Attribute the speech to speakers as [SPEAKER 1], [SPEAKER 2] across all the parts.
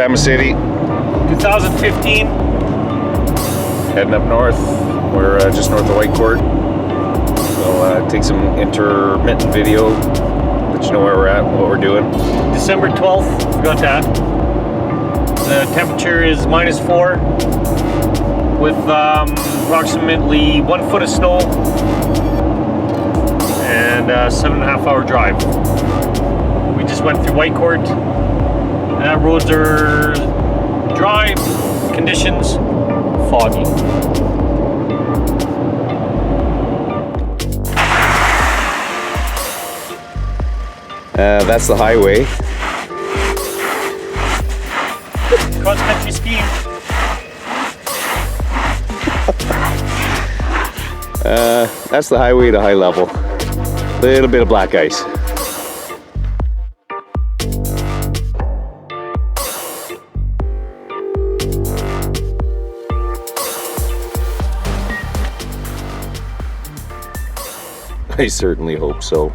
[SPEAKER 1] Zama City.
[SPEAKER 2] 2015.
[SPEAKER 1] Heading up north. We're just north of Whitecourt. We'll take some intermittent video, let you know where we're at, what we're doing.
[SPEAKER 2] December 12th, forgot that. The temperature is -4 with approximately 1 foot of snow and a 7.5 hour drive. We just went through Whitecourt. Roads are dry, conditions foggy.
[SPEAKER 1] That's the highway.
[SPEAKER 2] Cross-country skiing.
[SPEAKER 1] That's the highway to high level. Little bit of black ice. I certainly hope so.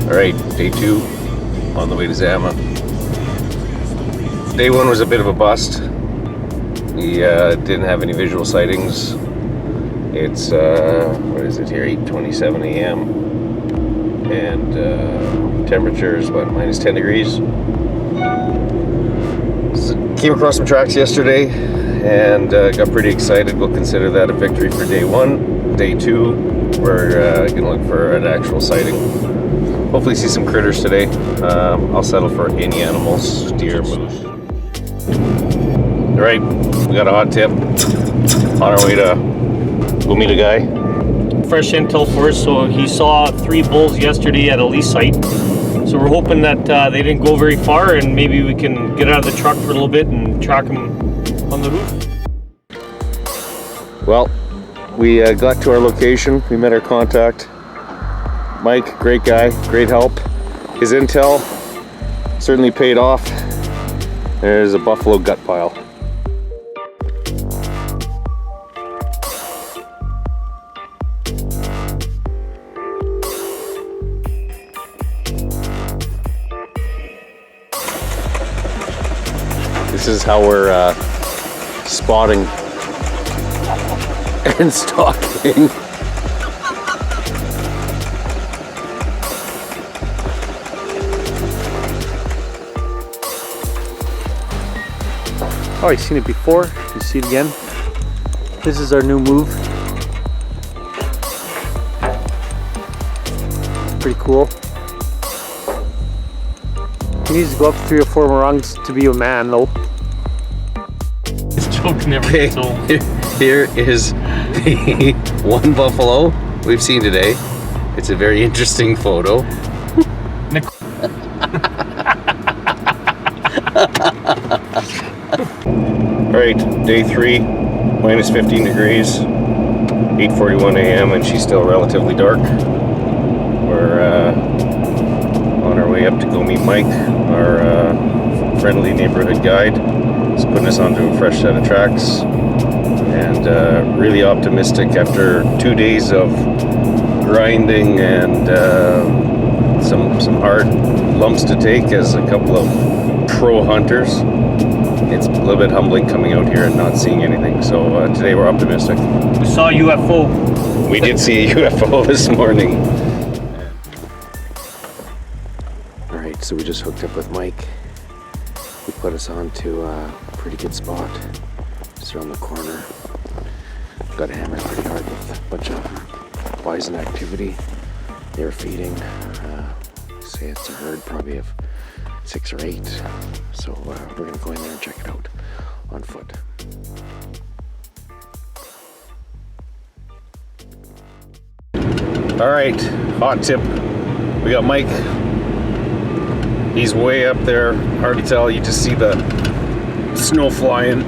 [SPEAKER 1] All right, day 2 on the way to Zama. Day 1 was a bit of a bust. We didn't have any visual sightings. It's what is it here? 8:27 a.m. and temperature is about -10 degrees. So came across some tracks yesterday and got pretty excited. We'll consider that a victory for day 1. Day 2, we're gonna look for an actual sighting. Hopefully see some critters today. I'll settle for any animals, deer, moose. All right, we got a hot tip on our way to go meet a guy.
[SPEAKER 2] Fresh intel for us, so he saw 3 bulls yesterday at a lease site. So we're hoping that they didn't go very far and maybe we can get out of the truck for a little bit and track them on the roof.
[SPEAKER 1] Well, we got to our location. We met our contact. Mike, great guy, great help. His intel certainly paid off. There's a buffalo gut pile. This is how we're spotting and stalking.
[SPEAKER 2] Oh, you've seen it before. You see it again. This is our new move. Pretty cool. He needs to go up 3 or 4 more rungs to be a man, though. This joke never gets old.
[SPEAKER 1] Here is the one buffalo we've seen today. It's a very interesting photo. All right, day 3, -15 degrees, 8:41 a.m. and she's still relatively dark. We're on our way up to go meet Mike, our friendly neighborhood guide. He's putting us onto a fresh set of tracks, and really optimistic after 2 days of grinding and some hard lumps to take as a couple of pro hunters. It's a little bit humbling coming out here and not seeing anything. So today we're optimistic.
[SPEAKER 2] We saw a UFO.
[SPEAKER 1] We did see a UFO this morning. All right, so we just hooked up with Mike. He put us on to a pretty good spot, just around the corner. Got hammered pretty hard with a bunch of bison activity. They were feeding. Say it's a herd probably of 6 or 8. So we're gonna go in there and check it out on foot. All right, hot tip. We got Mike. He's way up there. Hard to tell. You just see the snow flying.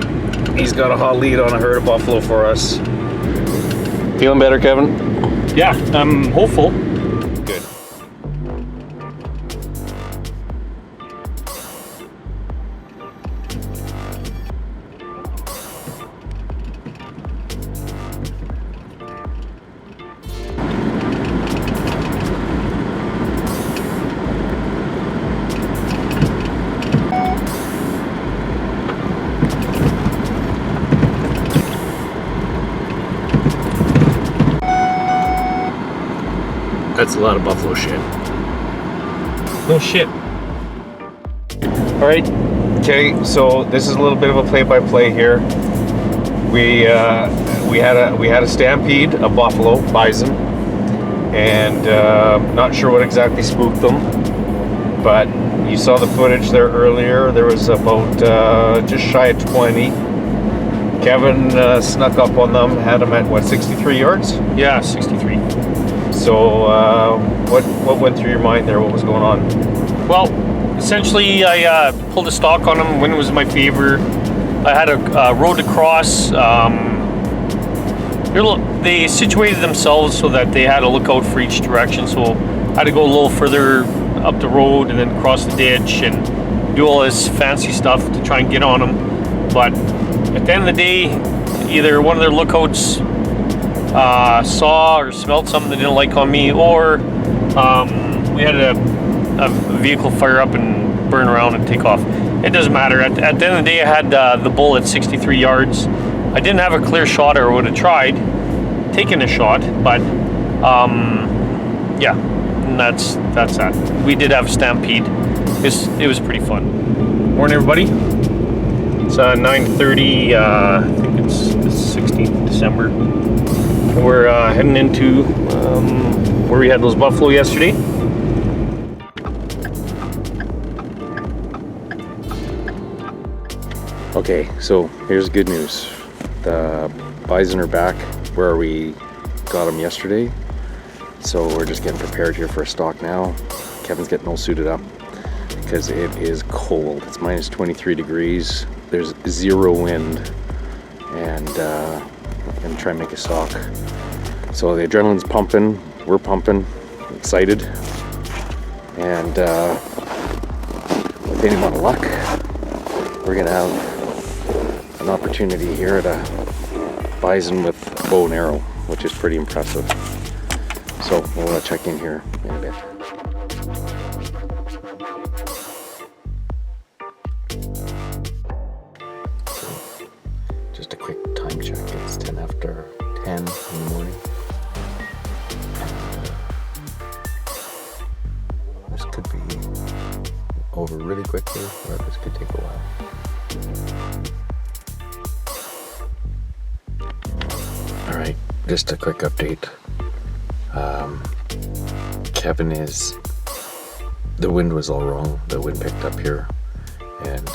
[SPEAKER 1] He's got a hot lead on a herd of buffalo for us. Feeling better, Kevin?
[SPEAKER 2] Yeah, I'm hopeful.
[SPEAKER 1] Good. That's a lot of buffalo shit.
[SPEAKER 2] No shit.
[SPEAKER 1] All right. Okay, so this is a little bit of a play-by-play here. We had a stampede of buffalo, bison, and not sure what exactly spooked them, but you saw the footage there earlier. There was about just shy of 20. Kevin snuck up on them, had them at what, 63 yards?
[SPEAKER 2] Yeah, 63.
[SPEAKER 1] So what went through your mind there? What was going on?
[SPEAKER 2] Well, essentially, I pulled a stock on them. Wind was in my favor. I had a road to cross. They situated themselves so that they had to look out for each direction. So I had to go a little further up the road and then cross the ditch and do all this fancy stuff to try and get on them. But at the end of the day, either one of their lookouts saw or smelled something they didn't like on me, or we had a vehicle fire up and burn around and take off. It doesn't matter. At the end of the day, I had the bull at 63 yards. I didn't have a clear shot, or would have tried taking a shot, but yeah, and that's that. We did have a stampede. It was pretty fun. Morning, everybody. It's 9:30. I think it's the 16th December. We're heading into where we had those buffalo yesterday.
[SPEAKER 1] Okay, so here's good news. The bison are back where we got them yesterday. So we're just getting prepared here for a stalk now. Kevin's getting all suited up because it is cold. It's minus 23 degrees. There's zero wind, and I'm gonna try and make a stalk. So the adrenaline's pumping, we're pumping, excited, and with any amount of luck, we're gonna have an opportunity here at a bison with a bow and arrow, which is pretty impressive. So we'll check in here in a bit. Just a quick time check. It's 10 after 10 in the morning. This could be over really quickly, or this could take a while. All right, just a quick update. Kevin the wind was all wrong. The wind picked up here, and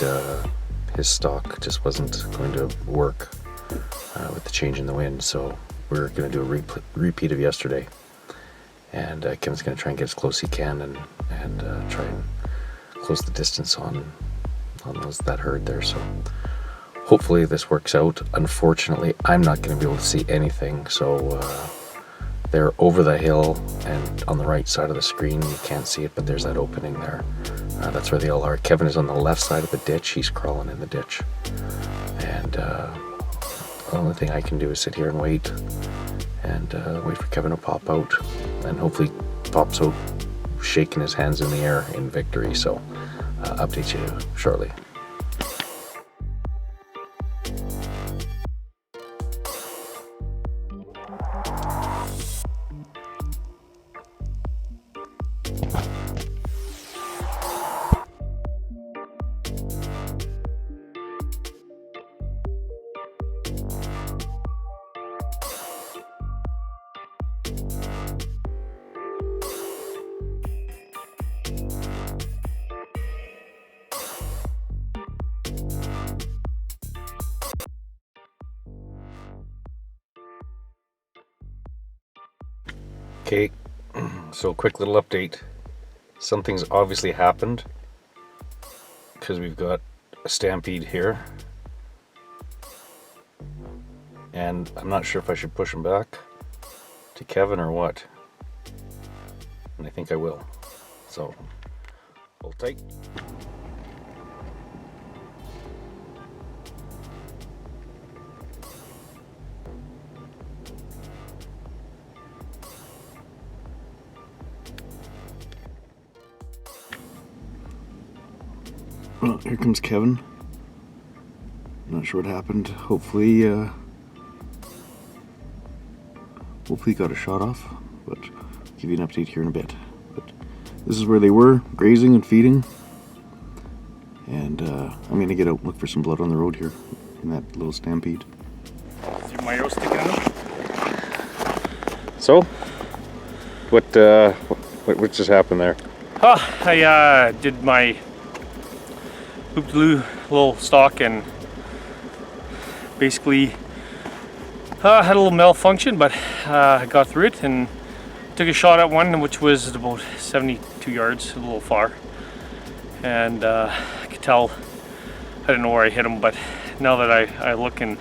[SPEAKER 1] his stalk just wasn't going to work with the change in the wind. So we're going to do a repeat of yesterday, and Kevin's going to try and get as close as he can and try and close the distance on that herd there. So hopefully this works out. Unfortunately, I'm not going to be able to see anything, so they're over the hill and on the right side of the screen. You can't see it, but there's that opening there. That's where they all are. Kevin is on the left side of the ditch. He's crawling in the ditch, and the only thing I can do is sit here and wait for Kevin to pop out, and hopefully pops out shaking his hands in the air in victory. So update you shortly. Okay, so quick little update. Something's obviously happened because we've got a stampede here, and I'm not sure if I should push him back to Kevin or what, and I think I will. So hold tight. Well, here comes Kevin. Not sure what happened. Hopefully he got a shot off, but
[SPEAKER 3] give you an update here in a bit. But this is where they were, grazing and feeding. And I'm going to get out and look for some blood on the road here in that little stampede.
[SPEAKER 2] Is your Mayo sticking out?
[SPEAKER 1] So, what just happened there?
[SPEAKER 2] I did my loop-de-loo little stock and basically had a little malfunction, but I got through it and took a shot at one, which was about 72 yards, a little far. And I could tell, I didn't know where I hit him, but now that I look and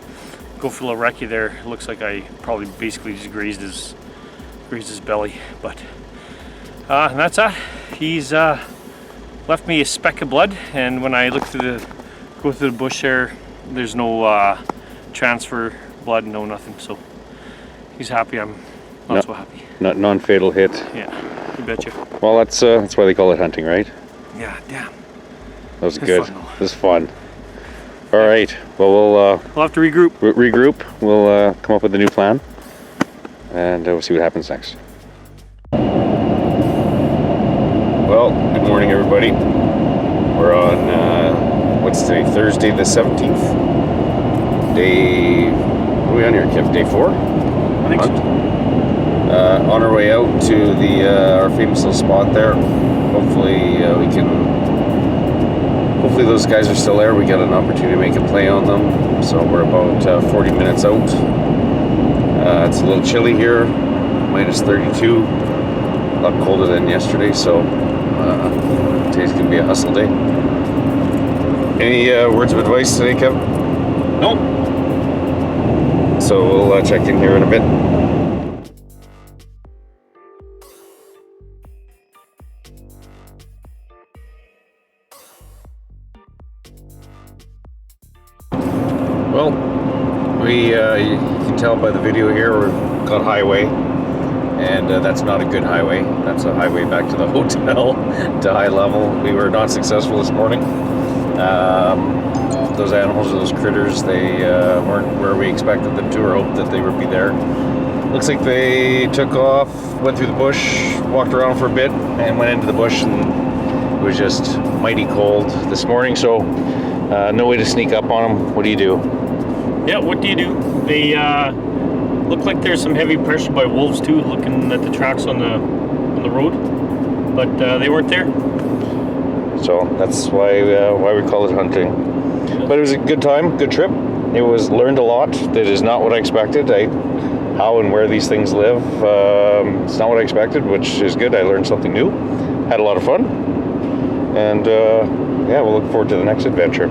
[SPEAKER 2] go for a little recce there, it looks like I probably basically just grazed his belly. But and that's that. He's left me a speck of blood, and when I go through the bush there's no transfer blood, no nothing. So he's happy. I'm not so happy.
[SPEAKER 1] Not non-fatal hit.
[SPEAKER 2] Yeah, you betcha.
[SPEAKER 1] Well, that's why they call it hunting, right?
[SPEAKER 2] Yeah, damn.
[SPEAKER 1] That was
[SPEAKER 2] It's
[SPEAKER 1] good.
[SPEAKER 2] fun, though.
[SPEAKER 1] It was fun. All right. Well,
[SPEAKER 2] We'll have to regroup.
[SPEAKER 1] regroup. We'll come up with a new plan, and we'll see what happens next. Well, good morning, everybody. We're on what's today? Thursday, the 17th. Day. What are we on here, Kev? Day 4.
[SPEAKER 2] I think so.
[SPEAKER 1] On our way out to the our famous little spot there. Hopefully we can. Hopefully those guys are still there. We got an opportunity to make a play on them. So we're about 40 minutes out. It's a little chilly here, minus 32. A lot colder than yesterday. So today's gonna be a hustle day. Any words of advice today, Kev?
[SPEAKER 2] Nope.
[SPEAKER 1] So we'll check in here in a bit. Well, you can tell by the video here, we've got highway, and that's not a good highway. That's a highway back to the hotel, to high level. We were not successful this morning. Those animals, those critters, they weren't where we expected them to, or hoped that they would be there. Looks like they took off, went through the bush, walked around for a bit, and went into the bush, and it was just mighty cold this morning, so no way to sneak up on them. What do you do?
[SPEAKER 2] Yeah, what do you do? They look like there's some heavy pressure by wolves too, looking at the tracks on the road, but they weren't there.
[SPEAKER 1] So that's why we call it hunting. But it was a good time, good trip. It was learned a lot. That is not what I expected. How and where these things live, it's not what I expected, which is good. I learned something new, had a lot of fun, and yeah, we'll look forward to the next adventure.